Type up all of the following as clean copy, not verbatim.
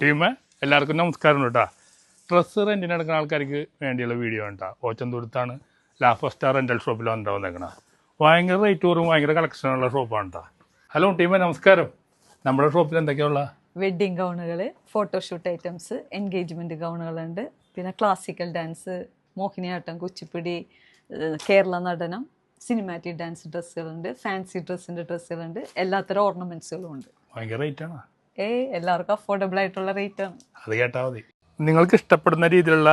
ടീമേ എല്ലാവർക്കും നമസ്കാരം കേട്ടോ. ഡ്രസ്സ് റെൻറ്റിന് എടുക്കുന്ന ആൾക്കാർക്ക് വേണ്ടിയുള്ള വീഡിയോ കേട്ടോ. ഓച്ചന്തൂരത്താണ് ലാഫ സ്റ്റാർ റെൻ്റൽ ഷോപ്പിൽ വന്നേക്കണത്. ഭയങ്കര റേറ്റ് കുറവും ഭയങ്കര കളക്ഷനുള്ള ഷോപ്പാണ് കേട്ടോ. ഹലോ ടീമേ നമസ്കാരം. നമ്മുടെ ഷോപ്പിൽ എന്തൊക്കെയുള്ള വെഡ്ഡിങ് ഗൗണുകൾ, ഫോട്ടോഷൂട്ട് ഐറ്റംസ്, എൻഗേജ്മെൻറ്റ് ഗൗണുകളുണ്ട്. പിന്നെ classical dance, Mohiniyattam, Kuchipudi, Kerala Natanam, cinematic dance ഡ്രസ്സുകളുണ്ട്, fancy ഡ്രസ്സുകളുണ്ട്, എല്ലാത്തരം ഓർണമെൻറ്റ്സുകളും ഉണ്ട്. ഭയങ്കര റേറ്റാണ്. എല്ലാവർക്കും അഫോർഡബിൾ ആയിട്ടുള്ള റേറ്റ് ആണ്. അത് കേട്ടാൽ മതി. നിങ്ങൾക്ക് ഇഷ്ടപ്പെടുന്ന രീതിയിലുള്ള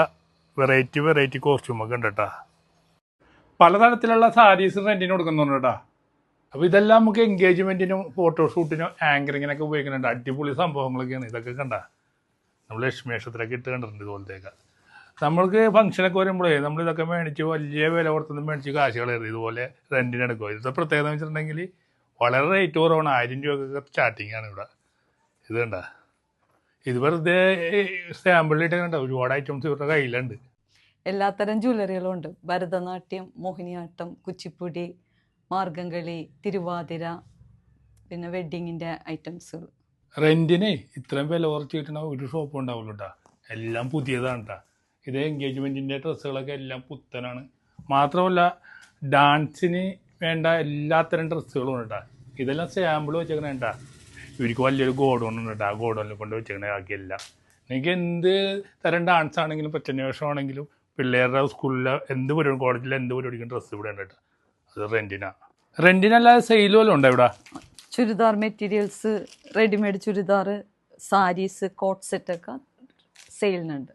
വെറൈറ്റി കോസ്റ്റ്യൂമൊക്കെ ഉണ്ട് കേട്ടോ. പലതരത്തിലുള്ള സാരീസ് റെൻറ്റിന് കൊടുക്കുന്നുണ്ട് കേട്ടോ. അപ്പോൾ ഇതെല്ലാം നമുക്ക് എൻഗേജ്മെൻറ്റിനും ഫോട്ടോഷൂട്ടിനും ആങ്കറിങ്ങിനൊക്കെ ഉപയോഗിക്കുന്നുണ്ട്. അടിപൊളി സംഭവങ്ങളൊക്കെയാണ്. ഇതൊക്കെ കണ്ട നമ്മൾ ലക്ഷ്മീക്ഷത്തിലൊക്കെ ഇട്ട് കണ്ടിട്ടുണ്ട്. ഇതുപോലത്തേക്ക് നമ്മൾക്ക് ഫംഗ്ഷനൊക്കെ വരുമ്പോഴേ നമ്മളിതൊക്കെ മേടിച്ച് വലിയ വില കൊടുത്തൊന്നും മേടിച്ച് കാശുകൾ കയറി ഇതുപോലെ റെൻറ്റിന് എടുക്കുക. ഇതൊക്കെ പ്രത്യേകത എന്ന് വെച്ചിട്ടുണ്ടെങ്കിൽ വളരെ റേറ്റ് കുറവാണ്. 1000 രൂപയൊക്കെ സ്റ്റാർട്ടിങ് ആണ് ഇവിടെ. ഇത് കണ്ട ഇത് വെറുതെ സാമ്പിളിലിട്ട് കണ്ട ഒരുപാട് ഐറ്റംസ് ഇവരുടെ കയ്യിലുണ്ട്. എല്ലാത്തരം ജ്വല്ലറികളും ഉണ്ട്. ഭരതനാട്യം, മോഹിനിയാട്ടം, കുച്ചിപ്പുടി, മാർഗംകളി, തിരുവാതിര, പിന്നെ വെഡ്ഡിങ്ങിൻ്റെ ഐറ്റംസുകൾ. റെൻറ്റിന് ഇത്രയും വില കുറച്ച് കിട്ടണ ഒരു ഷോപ്പ് ഉണ്ടാവുള്ളൂ കേട്ടോ. എല്ലാം പുതിയതാണ് കേട്ടോ. ഇത് എൻഗേജ്മെൻറ്റിൻ്റെ ഡ്രസ്സുകളൊക്കെ എല്ലാം പുത്തനാണ്. മാത്രമല്ല ഡാൻസിന് വേണ്ട എല്ലാത്തരം ഡ്രസ്സുകളും ഉണ്ട് കേട്ടോ. ഇതെല്ലാം സാമ്പിൾ വെച്ചേക്കണ കേട്ടോ. ഇവർക്ക് വലിയൊരു ഗോഡൗൺ ഉണ്ട് കേട്ടോ. ആ ഗോഡൗണിൽ കൊണ്ട് വെച്ചേക്കണ ബാക്കിയല്ല. നിങ്ങൾക്ക് എന്ത് തരം ഡാൻസ് ആണെങ്കിലും പ്രച്ഛന്നവേഷമാണെങ്കിലും പിള്ളേരുടെ സ്കൂളിലെ എന്ത് പരിപാടി കോളേജിലെ എന്ത് പരിപാടിക്കും ഡ്രസ്സ് ഇവിടെ ഉണ്ട് കേട്ടോ. അത് റെൻറ്റിനാണ്. റെൻറ്റിനല്ലാതെ സെയിൽ പോലും ഉണ്ടോ ഇവിടെ? Churidar materials, readymade churidar, sarees, coat സെറ്റൊക്കെ സെയിലിനുണ്ട്.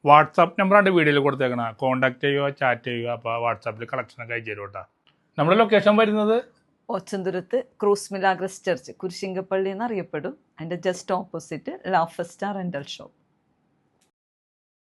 വാട്സാപ്പ് നമ്പറാണ് വീഡിയോയിൽ കൊടുത്തേക്കണം. കോൺടാക്ട് ചെയ്യുക, ചാറ്റ് ചെയ്യുക. അപ്പോൾ വാട്സാപ്പിൽ കളക്ഷനൊക്കെ അയച്ചു തരും കേട്ടോ. നമ്മുടെ ലൊക്കേഷൻ വരുന്നത് Ochanthuruth Cruz Milagres church, Kurisinkalpally എന്നറിയപ്പെടും. അതിൻ്റെ just opposite Lafa star rental shop.